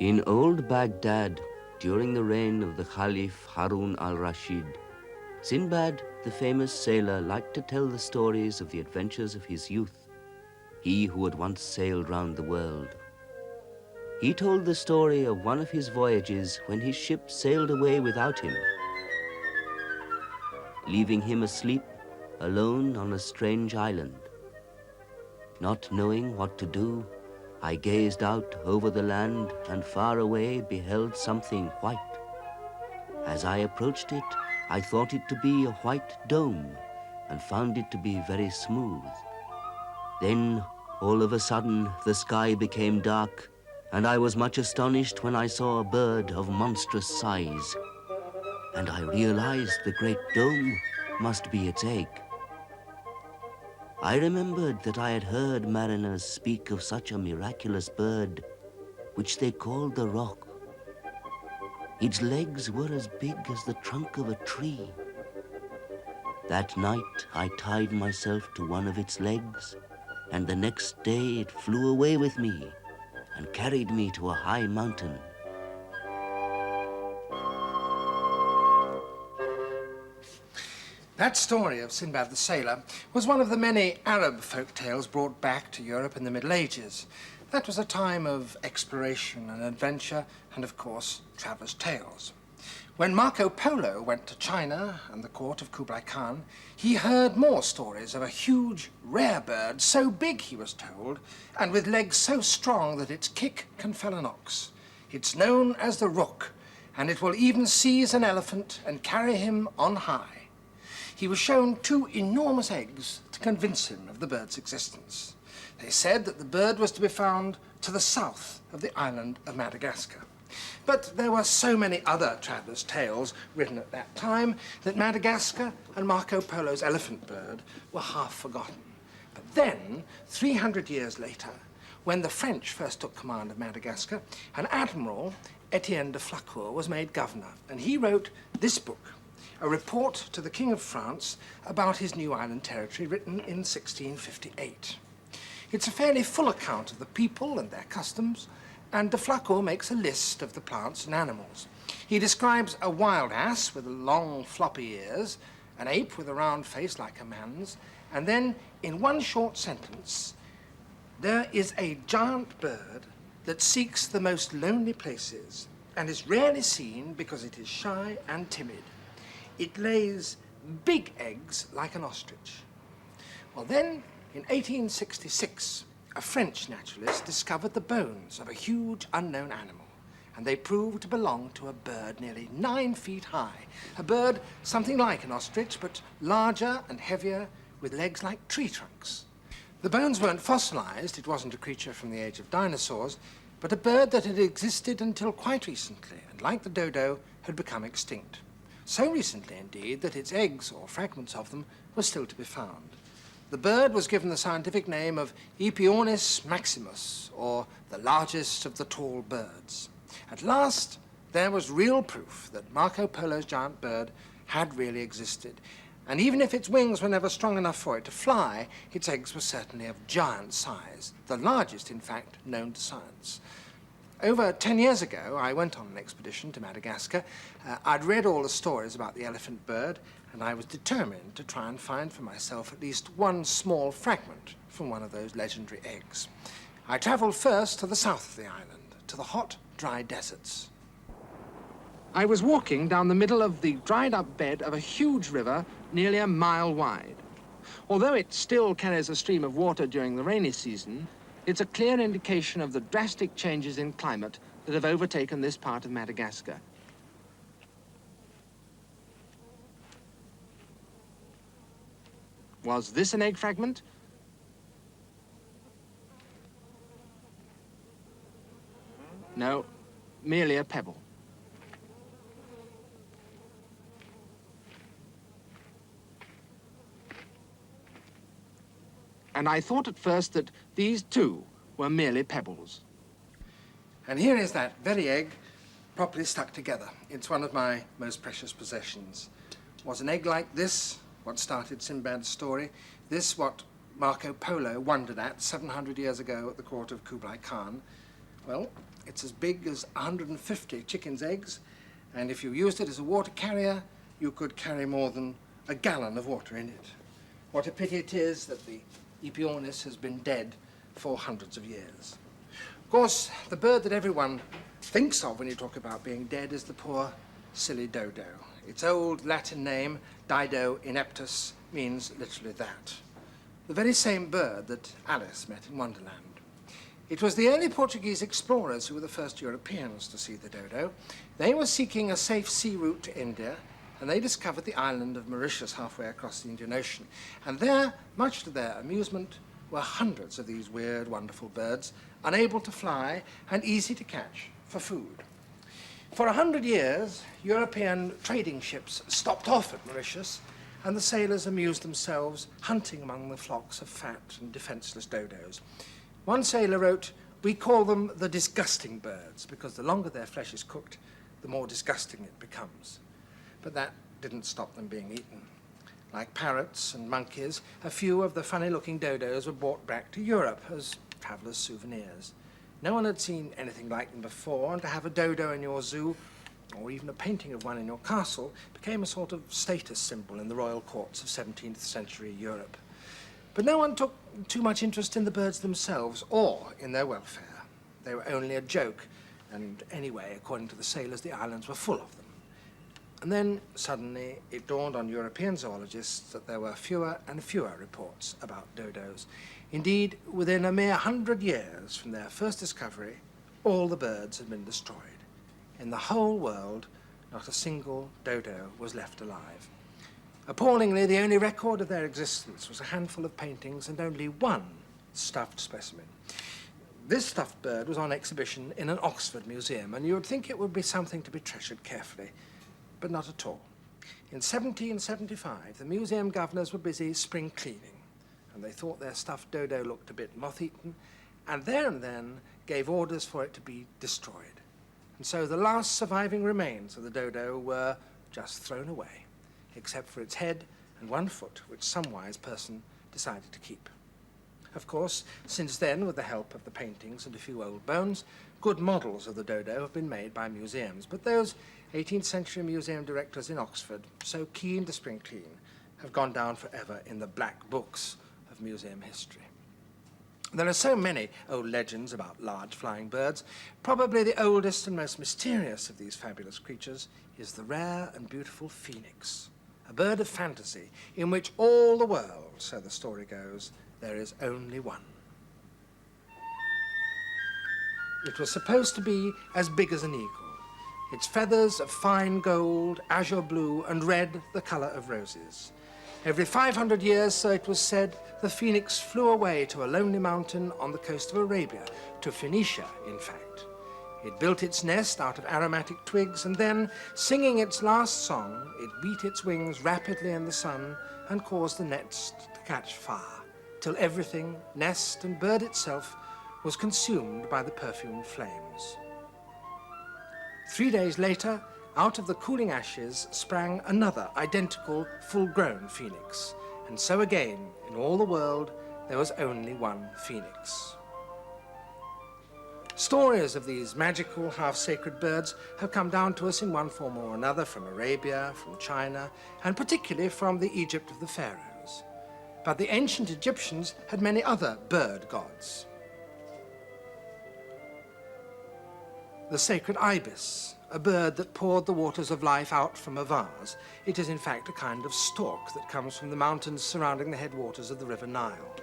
In old Baghdad, during the reign of the Caliph Harun al-Rashid, Sinbad the famous sailor liked to tell the stories of the adventures of his youth, he who had once sailed round the world. He told the story of one of his voyages when his ship sailed away without him, leaving him asleep, alone on a strange island. Not knowing what to do, I gazed out over the land and far away beheld something white. As I approached it, I thought it to be a white dome and found it to be very smooth. Then, all of a sudden, the sky became dark, and I was much astonished when I saw a bird of monstrous size. And I realized the great dome must be its egg. I remembered that I had heard mariners speak of such a miraculous bird, which they called the roc. Its legs were as big as the trunk of a tree. That night, I tied myself to one of its legs, and the next day it flew away with me and carried me to a high mountain. That story of Sinbad the Sailor was one of the many Arab folk tales brought back to Europe in the Middle Ages. That was a time of exploration and adventure and, of course, travelers' tales. When Marco Polo went to China and the court of Kublai Khan, he heard more stories of a huge, rare bird, so big, he was told, and with legs so strong that its kick can fell an ox. It's known as the rook, and it will even seize an elephant and carry him on high. He was shown 2 enormous eggs to convince him of the bird's existence. They said that the bird was to be found to the south of the island of Madagascar. But there were so many other travellers' tales written at that time that Madagascar and Marco Polo's elephant bird were half forgotten. But then, 300 years later, when the French first took command of Madagascar, an admiral, Etienne de Flacourt, was made governor, and he wrote this book, a report to the King of France about his new island territory, written in 1658. It's a fairly full account of the people and their customs, and de Flacourt makes a list of the plants and animals. He describes a wild ass with long floppy ears, an ape with a round face like a man's, and then, in one short sentence, there is a giant bird that seeks the most lonely places and is rarely seen because it is shy and timid. It lays big eggs like an ostrich. Well, then, in 1866, a French naturalist discovered the bones of a huge unknown animal, and they proved to belong to a bird nearly 9 feet high, a bird something like an ostrich, but larger and heavier, with legs like tree trunks. The bones weren't fossilized, it wasn't a creature from the age of dinosaurs, but a bird that had existed until quite recently, and like the dodo, had become extinct. So recently, indeed, that its eggs, or fragments of them, were still to be found. The bird was given the scientific name of Eonis Maximus, or the largest of the tall birds. At last, there was real proof that Marco Polo's giant bird had really existed. And even if its wings were never strong enough for it to fly, its eggs were certainly of giant size, the largest, in fact, known to science. Over 10 years ago, I went on an expedition to Madagascar. I'd read all the stories about the elephant bird, and I was determined to try and find for myself at least one small fragment from one of those legendary eggs. I traveled first to the south of the island, to the hot, dry deserts. I was walking down the middle of the dried-up bed of a huge river nearly a mile wide. Although it still carries a stream of water during the rainy season, it's a clear indication of the drastic changes in climate that have overtaken this part of Madagascar. Was this an egg fragment? No, merely a pebble. And I thought at first that these too were merely pebbles. And here is that very egg properly stuck together. It's one of my most precious possessions. Was an egg like this what started Sinbad's story? This what Marco Polo wondered at 700 years ago at the court of Kublai Khan? Well, It's as big as 150 chickens' eggs, and if you used it as a water carrier, you could carry more than a gallon of water in it. What a pity it is that the Eonis has been dead for hundreds of years. Of course, the bird that everyone thinks of when you talk about being dead is the poor, silly dodo. Its old Latin name, Dido ineptus, means literally that. The very same bird that Alice met in Wonderland. It was the early Portuguese explorers who were the first Europeans to see the dodo. They were seeking a safe sea route to India, and they discovered the island of Mauritius halfway across the Indian Ocean. And there, much to their amusement, were hundreds of these weird, wonderful birds, unable to fly and easy to catch for food. For 100 years, European trading ships stopped off at Mauritius, and the sailors amused themselves hunting among the flocks of fat and defenseless dodos. One sailor wrote, "We call them the disgusting birds, because the longer their flesh is cooked, the more disgusting it becomes." But that didn't stop them being eaten. Like parrots and monkeys, a few of the funny-looking dodos were brought back to Europe as travelers' souvenirs. No one had seen anything like them before, and to have a dodo in your zoo, or even a painting of one in your castle, became a sort of status symbol in the royal courts of 17th century Europe. But no one took too much interest in the birds themselves or in their welfare. They were only a joke, and anyway, according to the sailors, the islands were full of them. And then, suddenly, it dawned on European zoologists that there were fewer and fewer reports about dodos. Indeed, within a mere 100 years from their first discovery, all the birds had been destroyed. In the whole world, not a single dodo was left alive. Appallingly, the only record of their existence was a handful of paintings and only one stuffed specimen. This stuffed bird was on exhibition in an Oxford museum, and you would think it would be something to be treasured carefully. But not at all. In 1775, the museum governors were busy spring cleaning, and they thought their stuffed dodo looked a bit moth-eaten, and there and then gave orders for it to be destroyed. And so the last surviving remains of the dodo were just thrown away, except for its head and one foot, which some wise person decided to keep. Of course, since then, with the help of the paintings and a few old bones, good models of the dodo have been made by museums, but those 18th century museum directors in Oxford, so keen to spring clean, have gone down forever in the black books of museum history. There are so many old legends about large flying birds. Probably the oldest and most mysterious of these fabulous creatures is the rare and beautiful phoenix, a bird of fantasy in which all the world, so the story goes, there is only one. It was supposed to be as big as an eagle, its feathers of fine gold, azure blue, and red the color of roses. Every 500 years, so it was said, the phoenix flew away to a lonely mountain on the coast of Arabia, to Phoenicia, in fact. It built its nest out of aromatic twigs, and then, singing its last song, it beat its wings rapidly in the sun and caused the nest to catch fire, till everything, nest and bird itself, was consumed by the perfumed flames. 3 days later, out of the cooling ashes sprang another identical, full-grown phoenix. And so again, in all the world, there was only one phoenix. Stories of these magical, half-sacred birds have come down to us in one form or another from Arabia, from China, and particularly from the Egypt of the pharaohs. But the ancient Egyptians had many other bird gods. The sacred ibis, a bird that poured the waters of life out from a vase. It is in fact a kind of stork that comes from the mountains surrounding the headwaters of the River Nile.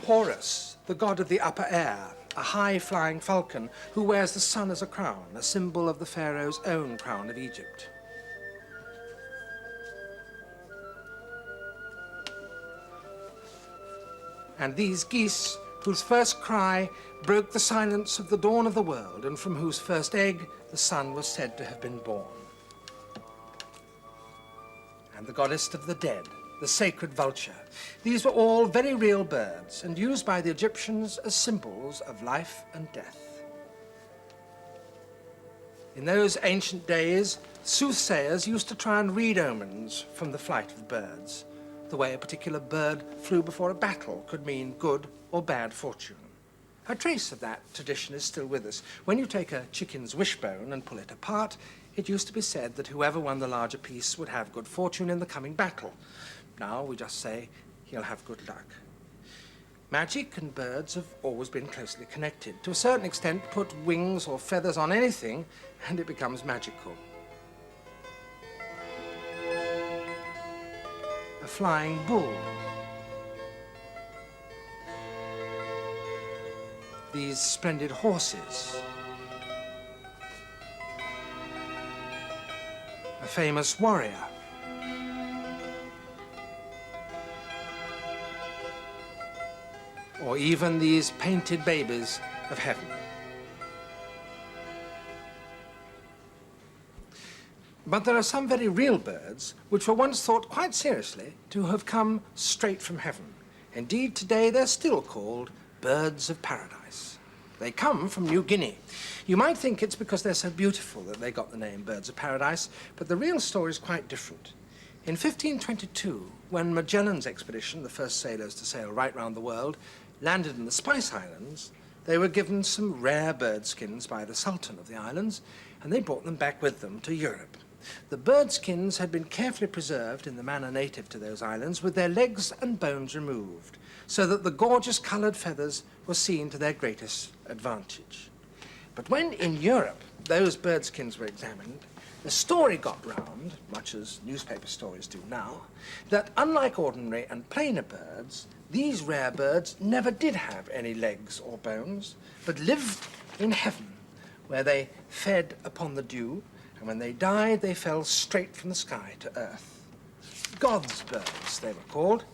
Horus, the god of the upper air, a high-flying falcon who wears the sun as a crown, a symbol of the pharaoh's own crown of Egypt. And these geese, whose first cry broke the silence of the dawn of the world, and from whose first egg the sun was said to have been born. And the goddess of the dead, the sacred vulture. These were all very real birds, and used by the Egyptians as symbols of life and death. In those ancient days, soothsayers used to try and read omens from the flight of birds. The way a particular bird flew before a battle could mean good or bad fortune. A trace of that tradition is still with us. When you take a chicken's wishbone and pull it apart, it used to be said that whoever won the larger piece would have good fortune in the coming battle. Now we just say he'll have good luck. Magic and birds have always been closely connected. To a certain extent, put wings or feathers on anything and it becomes magical. A flying bull. These splendid horses. A famous warrior. Or even these painted babies of heaven. But there are some very real birds which were once thought quite seriously to have come straight from heaven. Indeed, today they're still called birds of paradise. They come from New Guinea. You might think it's because they're so beautiful that they got the name birds of paradise, but the real story is quite different. In 1522, when Magellan's expedition, the first sailors to sail right round the world, landed in the Spice Islands, they were given some rare bird skins by the Sultan of the islands, and they brought them back with them to Europe. The bird skins had been carefully preserved in the manner native to those islands, with their legs and bones removed, so that the gorgeous coloured feathers were seen to their greatest advantage. But when in Europe those bird skins were examined, the story got round, much as newspaper stories do now, that unlike ordinary and plainer birds, these rare birds never did have any legs or bones, but lived in heaven, where they fed upon the dew, and when they died, they fell straight from the sky to earth. God's birds, they were called.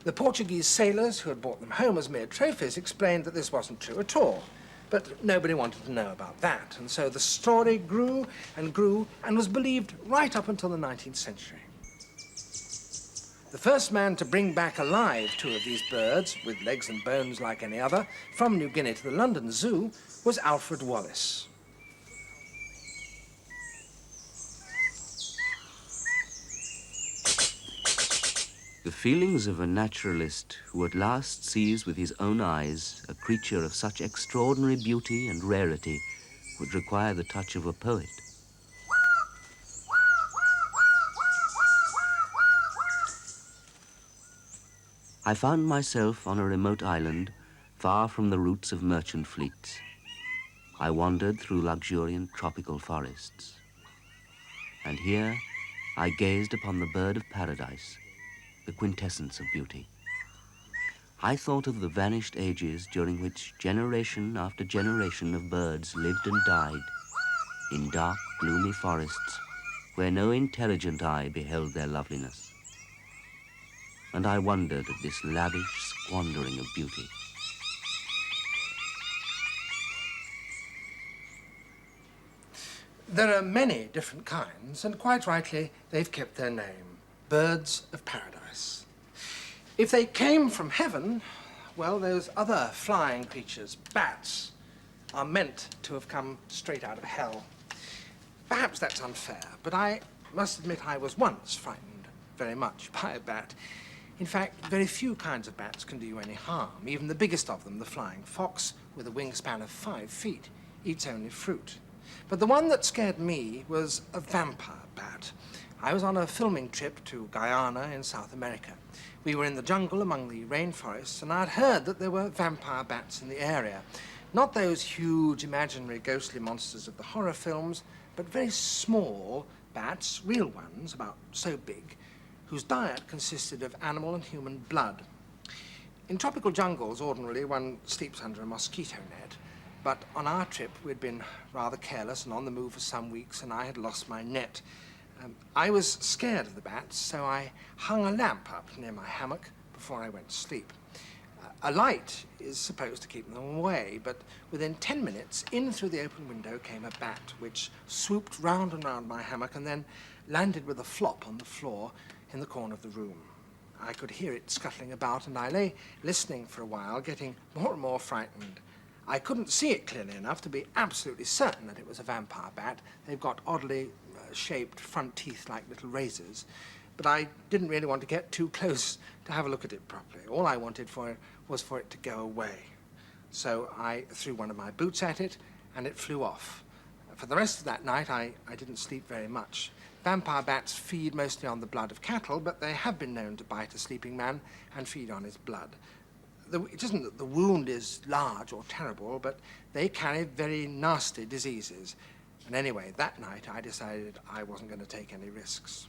The Portuguese sailors who had brought them home as mere trophies explained that this wasn't true at all. But nobody wanted to know about that, and so the story grew and was believed right up until the 19th century. The first man to bring back alive two of these birds, with legs and bones like any other, from New Guinea to the London Zoo, was Alfred Wallace. The feelings of a naturalist who at last sees with his own eyes a creature of such extraordinary beauty and rarity would require the touch of a poet. I found myself on a remote island, far from the routes of merchant fleets. I wandered through luxuriant tropical forests. And here I gazed upon the bird of paradise, the quintessence of beauty. I thought of the vanished ages during which generation after generation of birds lived and died in dark, gloomy forests where no intelligent eye beheld their loveliness. And I wondered at this lavish squandering of beauty. There are many different kinds, and quite rightly, they've kept their name, birds of paradise. If they came from heaven, well, those other flying creatures, bats, are meant to have come straight out of hell. Perhaps that's unfair, but I must admit I was once frightened very much by a bat. In fact, very few kinds of bats can do you any harm. Even the biggest of them, the flying fox, with a wingspan of 5 feet, eats only fruit. But the one that scared me was a vampire bat. I was on a filming trip to Guyana in South America. We were in the jungle among the rainforests, and I'd heard that there were vampire bats in the area. Not those huge, imaginary, ghostly monsters of the horror films, but very small bats, real ones, about so big, whose diet consisted of animal and human blood. In tropical jungles, ordinarily, one sleeps under a mosquito net. But on our trip, we'd been rather careless and on the move for some weeks, and I had lost my net. I was scared of the bats, so I hung a lamp up near my hammock before I went to sleep. A light is supposed to keep them away, but within 10 minutes, in through the open window came a bat, which swooped round and round my hammock and then landed with a flop on the floor in the corner of the room. I could hear it scuttling about, and I lay listening for a while, getting more and more frightened. I couldn't see it clearly enough to be absolutely certain that it was a vampire bat. They've got oddly shaped front teeth like little razors. But I didn't really want to get too close to have a look at it properly. All I wanted was for it to go away. So I threw one of my boots at it, and it flew off. For the rest of that night, I didn't sleep very much. Vampire bats feed mostly on the blood of cattle, but they have been known to bite a sleeping man and feed on his blood. It isn't that the wound is large or terrible, but they carry very nasty diseases. And anyway, that night I decided I wasn't going to take any risks.